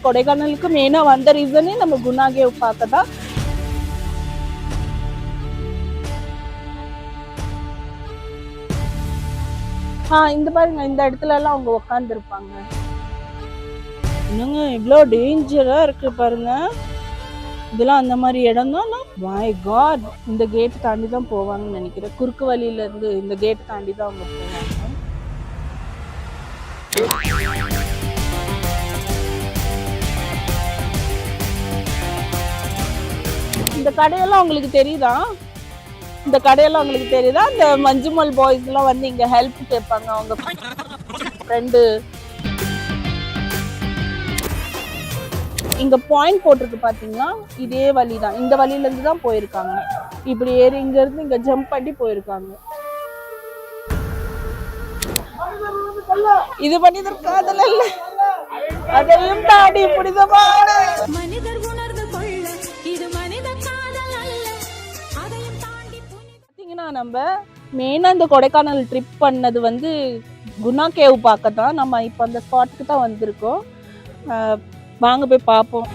கொடைக்கானலுக்கு மெயினா வந்த ரீசனே நம்ம குணா கேவ் பார்க்க தான். இந்த பாருங்க, இந்த இடத்துல எல்லாம் அவங்க உட்கார்ந்து இருப்பாங்க. என்னங்க இவ்வளோ டேஞ்சரா இருக்கு பாருங்க. இதெல்லாம் அந்த மாதிரி இடம் தான். மை காட், இந்த கேட் தாண்டி தான் போவாங்கன்னு நினைக்கிறேன். குறுக்கு வழியில இருந்து இந்த கேட் தாண்டி தான் அவங்க போவாங்க. இந்த கடையெல்லாம் உங்களுக்கு தெரியுதா? இந்த கடையெல்லாம் உங்களுக்கு தெரியுதா? இந்த மஞ்சுமல் பாய்ஸ் எல்லாம் வந்து இங்க ஹெல்ப் கேட்பாங்க. அவங்க ஃப்ரெண்டு இங்க பாயிண்ட் போட்டிருக்கு பாத்தீங்களா? இதே வழி தான். இந்த வழியில இருந்து தான் போயிருக்காங்க. இப்படி ஏறி இங்க இருந்து இங்க ஜம்ப் பண்ணி போயிருக்காங்க. இது பண்ணிதான் காதல் இல்ல, அதையும் தாண்டி புனிதமான மனிதர் உணர்ந்து கொள்ள இது மனித காதல் அல்ல, அதையும் தாண்டி பாத்தீங்கன்னா நம்ம மெயினா இந்த கொடைக்கானல் ட்ரிப் பண்ணது வந்து குணா கேவ் பார்க்க தான். நம்ம இப்போ அந்த ஸ்பாட்டுக்கு தான் வந்திருக்கோம். வாங்க போய் பார்ப்போம்.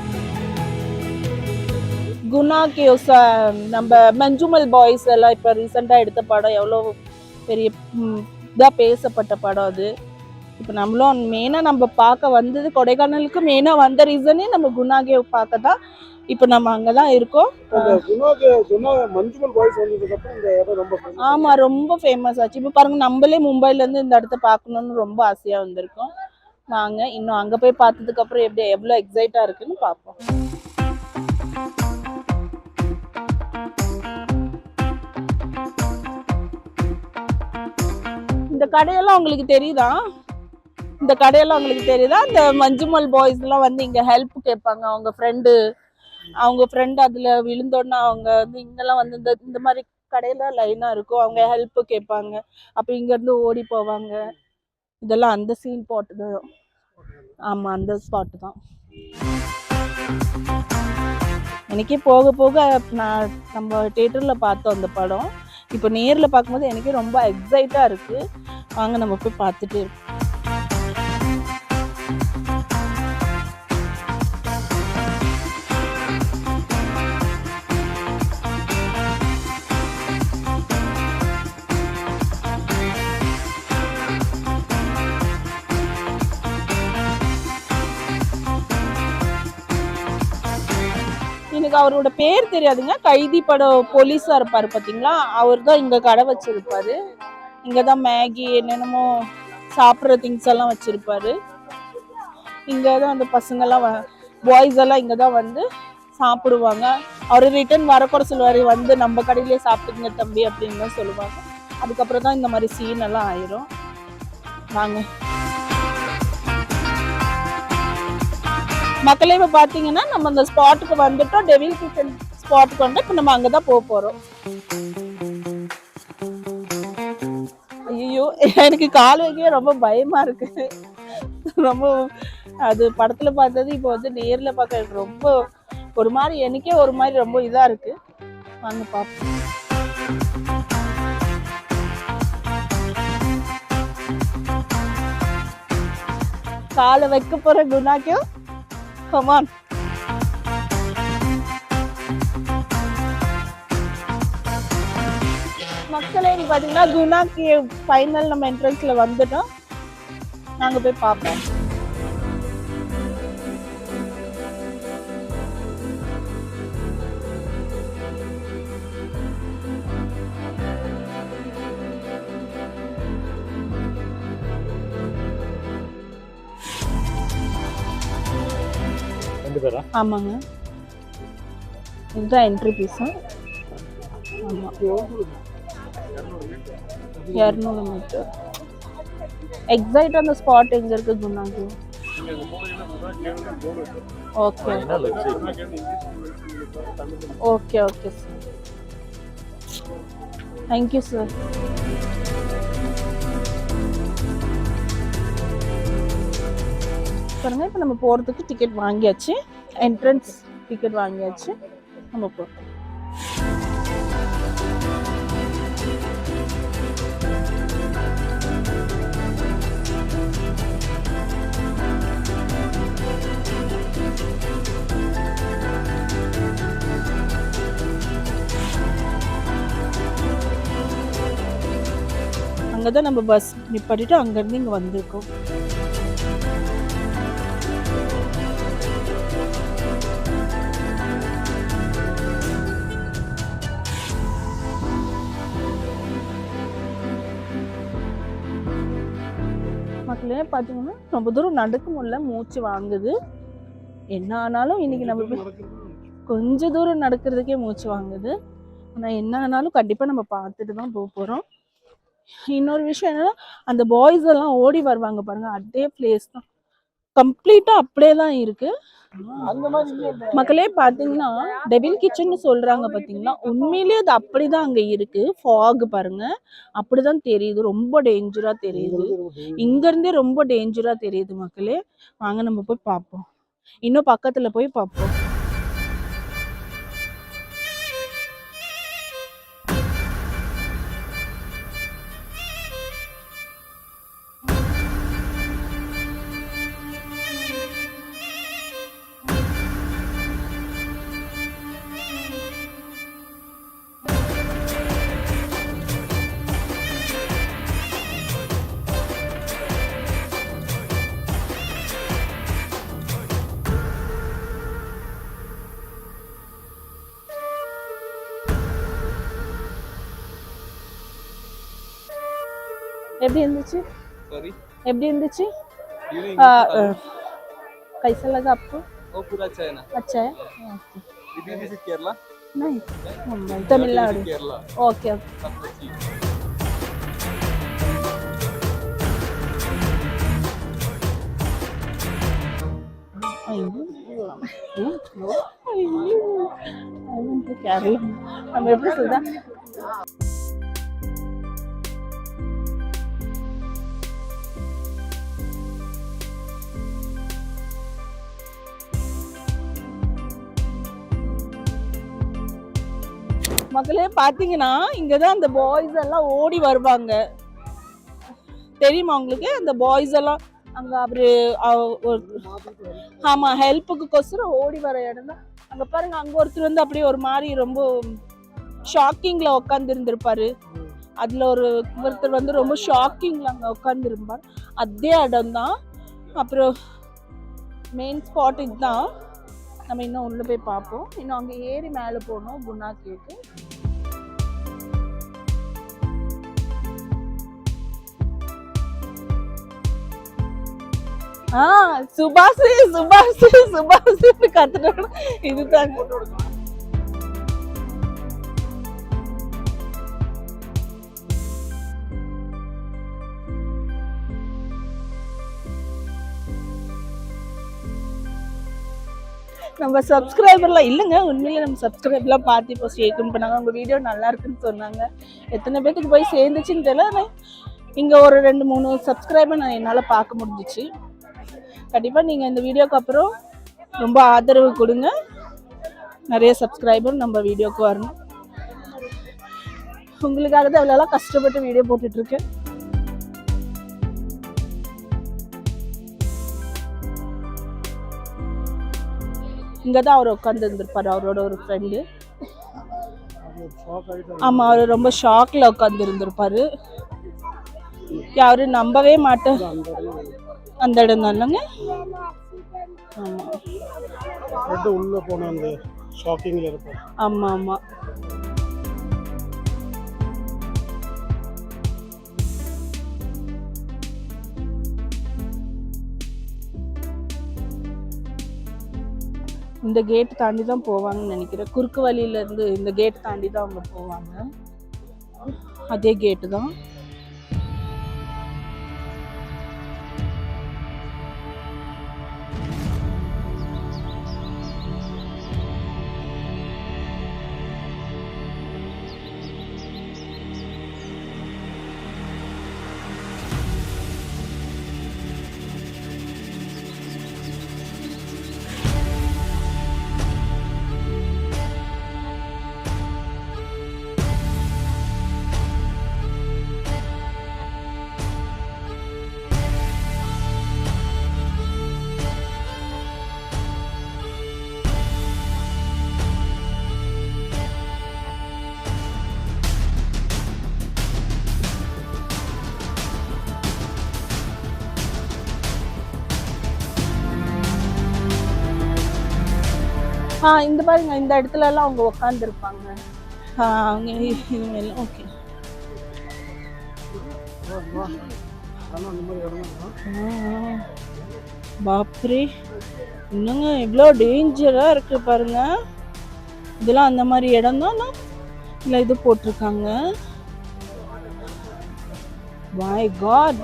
குணா கேவ்ஸ் நம்ம மஞ்சுமல் பாய்ஸ் எல்லாம் இப்போ ரீசெண்டாக எடுத்த படம், எவ்வளோ பெரிய இதாக பேசப்பட்ட படம் அது. இப்போ நம்மளும் மெயினாக நம்ம பார்க்க வந்தது கொடைக்கானலுக்கு மெயினாக வந்த ரீசனே நம்ம குணா கேவ் பார்க்க தான். இப்போ நம்ம அங்கே தான் இருக்கோம். ஆமாம், ரொம்ப ஃபேமஸ் ஆச்சு. இப்போ பாருங்க, நம்மளே மும்பைலேருந்து இந்த இடத்த பார்க்கணுன்னு ரொம்ப ஆசையாக வந்திருக்கோம். வாங்க இன்னும் அங்கே போய் பார்த்ததுக்கு அப்புறம் எவ்வளோ எக்ஸைட்டாக இருக்குன்னு பார்ப்போம். இந்த கடையெல்லாம் உங்களுக்கு தெரியுதா? இந்த கடையெல்லாம் உங்களுக்கு தெரியுதா? இந்த மஞ்சுமல் பாய்ஸ் எல்லாம் வந்து இங்க ஹெல்ப் கேட்பாங்க. அவங்க ஃப்ரெண்டு அதுல விழுந்தோன்னா அவங்க வந்து இங்கெல்லாம் வந்து இந்த மாதிரி கடையில லைனா இருக்கும். அவங்க ஹெல்ப் கேட்பாங்க. அப்ப இங்க இருந்து ஓடி போவாங்க. இதெல்லாம் அந்த சீன் போட்டு தான். ஆமா, அந்த ஸ்பாட்டு தான். எனக்கே போக போக நம்ம தியேட்டர்ல பார்த்தோம் அந்த படம். இப்போ நேர்ல பார்க்கும்போது எனக்கே ரொம்ப எக்ஸைட்டா இருக்கு. வாங்க நம்ம போய் பார்த்துட்டு இருக்கோம். எனக்கு அவரோட பேர் தெரியாதுங்க. கைதி படம் போலீஸா இருப்பாரு பாத்தீங்களா, அவர் தான் இங்க கடை வச்சிருப்பாரு. இங்கதான் மேகி என்னென்னமோ சாப்பிட்ற திங்ஸ் எல்லாம் வச்சிருப்பாரு. இங்கதான் அந்த பசங்க எல்லாம் பாய்ஸ் எல்லாம் இங்கதான் வந்து சாப்பிடுவாங்க. அவரு ரிட்டர்ன் வரக்கூட சொல்லுவாரு, வந்து நம்ம கடையிலேயே சாப்பிட்டுங்க தம்பி அப்படின்னு தான் சொல்லுவாங்க. அதுக்கப்புறம் தான் இந்த மாதிரி சீன் எல்லாம் ஆயிரும். வாங்க மக்களே, இப்போ பார்த்தீங்கன்னா நம்ம அந்த ஸ்பாட்டுக்கு வந்துட்டோம். டெவில் கிச்சன் ஸ்பாட்டுக்கு வந்து இப்போ நம்ம அங்கே தான் போக போகிறோம். ஐயோ, எனக்கு கால் வைக்கவே ரொம்ப பயமாக இருக்குது. ரொம்ப அது படத்தில் பார்த்தது இப்போ வந்து நேரில் பார்க்க எனக்கு ரொம்ப ஒரு மாதிரி, எனக்கே ஒரு மாதிரி ரொம்ப இதாக இருக்குது. வாங்க பார்ப்போம். காலை வைக்க போகிற குணா கேவ். Come on. மக்களே, நீ பாத்தீங்கன்னா குணா கேவ் ஃபைனல் நம்ம என்ட்ரன்ஸ்ல வந்துட்டோம். நாங்க போய் பார்ப்போம். ஆமாங்க, இதுதான் என்ட்ரி பீஸா. ஆமாம், 200 மீட்டர். எக்ஸாக்ட் அந்த ஸ்பாட் எங்க இருக்கு Guna cave? Okay okay okay sir, thank you sir. பாருங்க, இப்போ நம்ம போகிறதுக்கு டிக்கெட் வாங்கியாச்சு. என்ட்ரன்ஸ் டிக்கெட் வாங்கியாச்சு. நம்ம போகிறோம். அங்கதான் நம்ம பஸ் நிப்பாட்டிட்டு அங்க இருந்து இங்க வந்திருக்கோம். மக்களே பார்த்தீங்கன்னா ரொம்ப தூரம் நடக்க முடியல, மூச்சு வாங்குது. என்ன ஆனாலும் இன்னைக்கு நம்ம கொஞ்ச தூரம் நடக்கிறதுக்கே மூச்சு வாங்குது. ஆனால் என்ன ஆனாலும் கண்டிப்பாக நம்ம பார்த்துட்டு தான் போக போகிறோம். இன்னொரு விஷயம் என்னன்னா, அந்த பாய்ஸ் எல்லாம் ஓடி வருவாங்க பாருங்க, அதே பிளேஸ் தான், கம்ப்ளீட்டாக அப்படியே தான் இருக்கு. மக்களே பார்த்தீங்கன்னா டெவில் கிச்சன் சொல்றாங்க பார்த்தீங்களா, உண்மையிலேயே அது அப்படிதான் அங்கே இருக்கு. ஃபாக் பாருங்க, அப்படிதான் தெரியுது, ரொம்ப டேஞ்சரா தெரியுது. இங்க இருந்தே ரொம்ப டேஞ்சரா தெரியுது மக்களே. வாங்க நம்ம போய் பார்ப்போம், இன்னும் பக்கத்துல போய் பார்ப்போம். எப்படி இருந்துச்சு? எப்படி இருந்துச்சு? कैसा लगा आपको? वो पूरा अच्छा है ना? अच्छा है। Did you visit Kerala? नहीं, Mumbai, Tamil Nadu. Kerala. Okay okay. सबसे अच्छी। கேரளா நம்ம எப்படி சொல்றா? மக்களே பாத்தீங்கன்னா இங்கதான் அந்த பாய்ஸ் எல்லாம் ஓடி வருவாங்க, தெரியுமா உங்களுக்கு? அந்த பாய்ஸ் எல்லாம் அங்க அவரு ஆமா ஹெல்ப்புக்கு கொசரம் ஓடி வர இடம் தான். அங்க பாருங்க, அங்க ஒருத்தர் வந்து அப்படியே ஒரு மாதிரி ரொம்ப ஷாக்கிங்ல உட்கார்ந்து இருந்திருப்பாரு. அதுல ஒருத்தர் வந்து ரொம்ப ஷாக்கிங்ல அங்க உட்கார்ந்து இருப்பார். அதே இடம் தான். அப்புறம் மெயின் ஸ்பாட் இதுதான். நம்ம இன்னும் உள்ள போய் பார்ப்போம். இன்னும் அங்க ஏறி மேல போனோம் குணா கேக்கு. சுபாஷ் சுபாஷ் சுபாஷ் கத்துட்டு இதுதான். நம்ம சப்ஸ்கிரைபர்லாம் இல்லைங்க, உண்மையிலே நம்ம சப்ஸ்கிரைபர்லாம் பார்த்து இப்போ ஸ்டேக்கும் பண்ணாங்க. உங்கள் வீடியோ நல்லா இருக்குன்னு சொன்னாங்க. எத்தனை பேருக்கு போய் சேர்ந்துச்சுன்னு தெரியல. இங்கே ஒரு 2-3 சப்ஸ்கிரைபர் நான் என்னால் பார்க்க முடிஞ்சிச்சு. கண்டிப்பாக நீங்கள் இந்த வீடியோக்கு அப்புறம் ரொம்ப ஆதரவு கொடுங்க, நிறைய சப்ஸ்கிரைபர் நம்ம வீடியோக்கு வரணும். உங்களுக்காக தான் அவ்வளோலாம் கஷ்டப்பட்டு வீடியோ போட்டுட்ருக்கேன். இங்கே தான் அவர் உட்காந்து இருந்திருப்பாரு, அவரோட ஒரு ஃப்ரெண்டு. ஆமாம், அவர் ரொம்ப ஷாக்கில் உட்காந்து இருந்திருப்பாரு. யாரு நம்பவே மாட்டேன். அந்த இடம் தான் இல்லைங்க. ஆமாம், உள்ள போன அந்த ஷாக்கிங்ல இருப்பார். ஆமாம் ஆமாம். இந்த கேட் தாண்டி தான் போவாங்கன்னு நினைக்கிறேன். குறுக்கு வழியில இருந்து இந்த கேட் தாண்டி தான் அவங்க போவாங்க. அதே கேட்டு தான். இந்த பாருங்க, இந்த இடத்துல எல்லாம் அவங்க உட்காந்துருப்பாங்க. அவங்க இதுமாரிலாம் ஓகே. பாப்ரே, இன்னுங்க இவ்வளோ டேஞ்சரா இருக்கு பாருங்க. இதெல்லாம் அந்த மாதிரி இடம் தான் இல்லை இது போட்டிருக்காங்க. My God.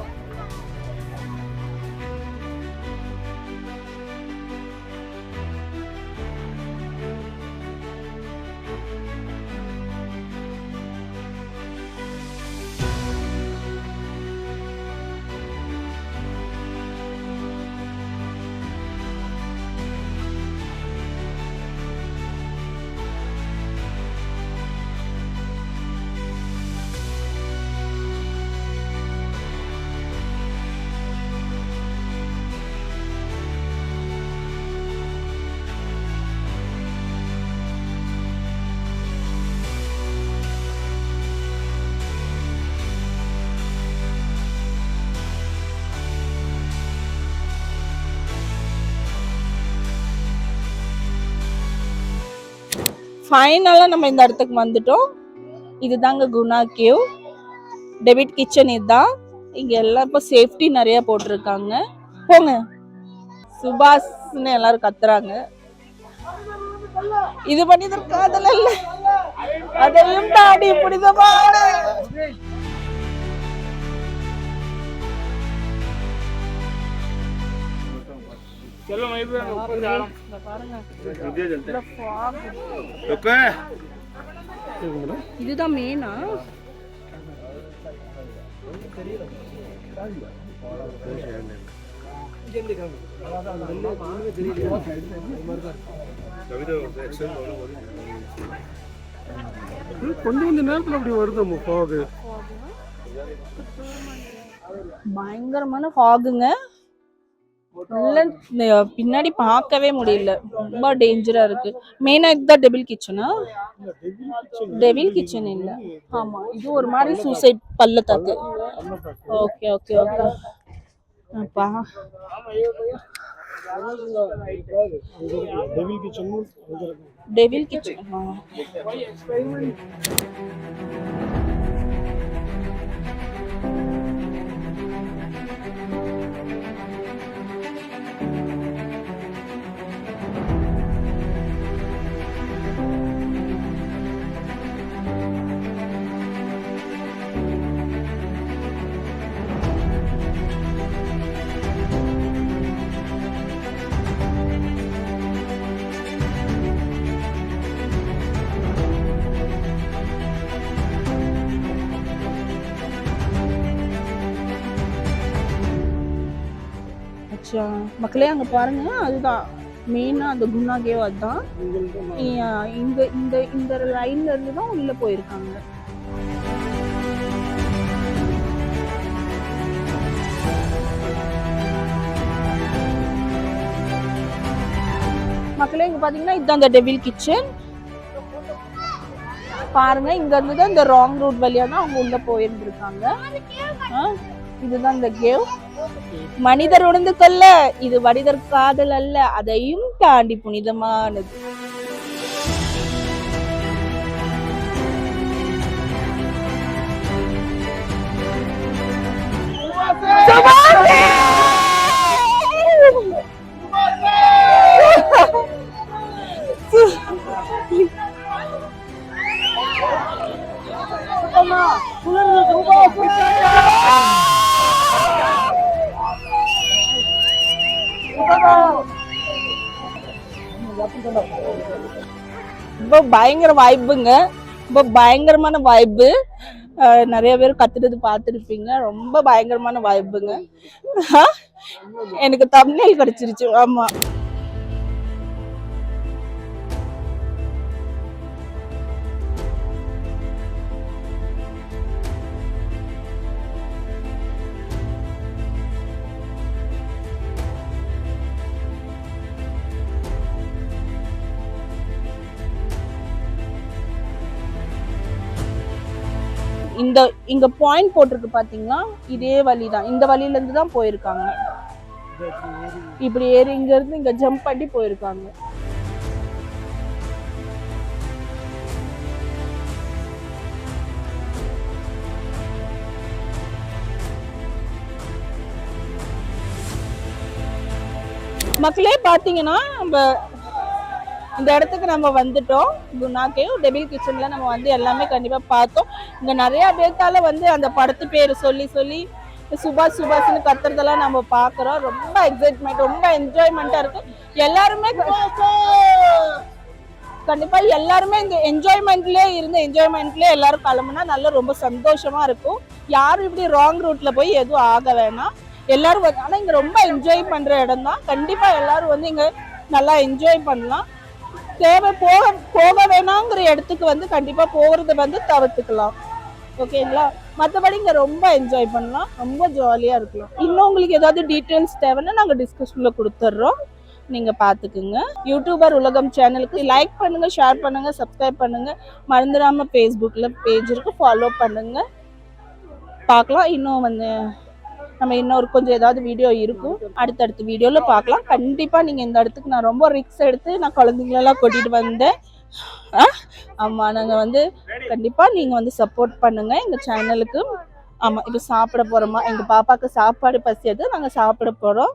ஃபைனலாக நம்ம இந்த இடத்துக்கு வந்துட்டோம். இதுதாங்க குணா கேவ். டேவிட் கிச்சன் இதுதான். இங்க எல்லாம் இப்போ சேஃப்டி நிறைய போட்டிருக்காங்க. போங்க சுபாஷ்னு எல்லாரும் கத்துறாங்க. இது மனிதர் காதல் அல்ல, அதையும் தாண்டி புனிதமான இதுதான் மெயினா. கொஞ்ச நேரத்துல அப்படி வருது ஃபாக். பயங்கரமான ஃபாகுங்க. பின்னாடி பார்க்கவே முடியல, ரொம்ப டேஞ்சரா இருக்கு. மெயினா இதுதான் டெவில் கிச்சனா? டெவில் கிச்சன் இல்ல, ஆமா இது ஒரு மாதிரி சூசைட் பள்ளத்தாக்கு. Okay okay okay. அப்பா டெவில் கிச்சன். மக்களே அங்க பாருங்க, அதுதான் மெயினா அந்த குணா கேவ். அதுதான் இந்த இந்த இந்த லைன்ல இருந்து தான் உள்ள போயிருக்காங்க. மக்களே இங்க பாத்தீங்கன்னா இதுதான் அந்த டெவில் கிச்சன். பாருங்க, இங்க இருந்து தான் இந்த ராங் ரூட் வழியா தான் அவங்க உள்ள போயிருந்திருக்காங்க. இதுதான் இந்த கேவ். மனிதர் உணர்ந்து கொள்ள இது மனிதர் காதல் அல்ல, அதையும் தாண்டி புனிதமானது. ரொம்ப பயங்கர வைப்புங்க, ரொம்ப பயங்கரமான வைப்பு. நிறைய பேர் கத்துறது பார்த்துருப்பீங்க. ரொம்ப பயங்கரமான வைப்புங்க. எனக்கு தம்ப்நெயில் கிடைச்சிருச்சு. ஆமா, இந்த இங்க பாயிண்ட் போட்டிருக்கு பாத்தீங்களா, இதே வழிதான். இந்த வழியில இருந்து தான் போயிருக்காங்க. இப்படி ஏறி இங்க இருந்து இங்க ஜம்ப் பண்ணி போயிருக்காங்க. மக்களே பார்த்தீங்கன்னா நம்ம இந்த இடத்துக்கு நம்ம வந்துட்டோம். குணா கேவ் டெவில் கிச்சன்ல நம்ம வந்து எல்லாமே கண்டிப்பா பார்த்தோம். இங்க நிறைய பேத்தால வந்து அந்த படத்து பேர் சொல்லி சொல்லி சுபாஷ் சுபாஷ்னு கத்துறதெல்லாம் நம்ம பார்க்குறோம். ரொம்ப எக்ஸைட்மெண்ட், ரொம்ப என்ஜாய்மெண்ட்டாக இருக்கு. எல்லாருமே கண்டிப்பா எல்லாருமே இந்த என்ஜாய்மெண்ட்லேயே எல்லாரும் கிளம்புனா நல்லா ரொம்ப சந்தோஷமா இருக்கும். யாரும் இப்படி ராங் ரூட்ல போய் எதுவும் ஆக வேணாம். எல்லாரும் ஆனால் இங்க ரொம்ப என்ஜாய் பண்ற இடம் தான். கண்டிப்பா எல்லாரும் வந்து இங்க நல்லா என்ஜாய் பண்ணலாம். தேவை போக வேணாங்கிற இடத்துக்கு வந்து கண்டிப்பா போறது வந்து தவிர்த்துக்கலாம். ஓகேங்களா? மற்றபடி இங்க ரொம்ப என்ஜாய் பண்ணலாம், ரொம்ப ஜாலியா இருக்கலாம். இன்னும் உங்களுக்கு ஏதாவது டீட்டெயில்ஸ் தேவைன்னா நாங்க டிஸ்கஷன்ல கொடுத்துட்றோம், நீங்க பாத்துக்குங்க. யூடியூபர் உலகம் சேனலுக்கு லைக் பண்ணுங்க, ஷேர் பண்ணுங்க, சப்ஸ்கிரைப் பண்ணுங்க. மறந்துடாம ஃபேஸ்புக்ல பேஜ் இருக்கு, ஃபாலோ பண்ணுங்க. பார்க்கலாம். இன்னும் வந்து நம்ம இன்னொரு கொஞ்சம் ஏதாவது வீடியோ இருக்கும், அடுத்தடுத்த வீடியோல பார்க்கலாம். கண்டிப்பா நீங்க இந்த இடத்துக்கு நான் ரொம்ப ரிஸ்க் எடுத்து நான் குழந்தைங்களெல்லாம் கூட்டிட்டு வந்தேன். ஆமா, நாங்க வந்து கண்டிப்பா நீங்க வந்து சப்போர்ட் பண்ணுங்க எங்க சேனலுக்கு. ஆமா, இப்போ சாப்பிட போறோமா, எங்க பாப்பாக்கு சாப்பாடு பசியது, நாங்க சாப்பிட போறோம்.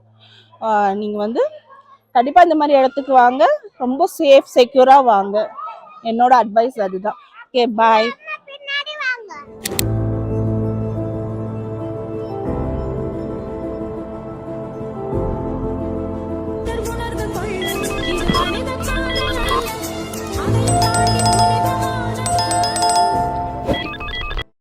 நீங்க வந்து கண்டிப்பா இந்த மாதிரி இடத்துக்கு வாங்க, ரொம்ப சேஃப் செக்யூரா வாங்க. என்னோட அட்வைஸ் அதுதான். ஓகே, பாய்.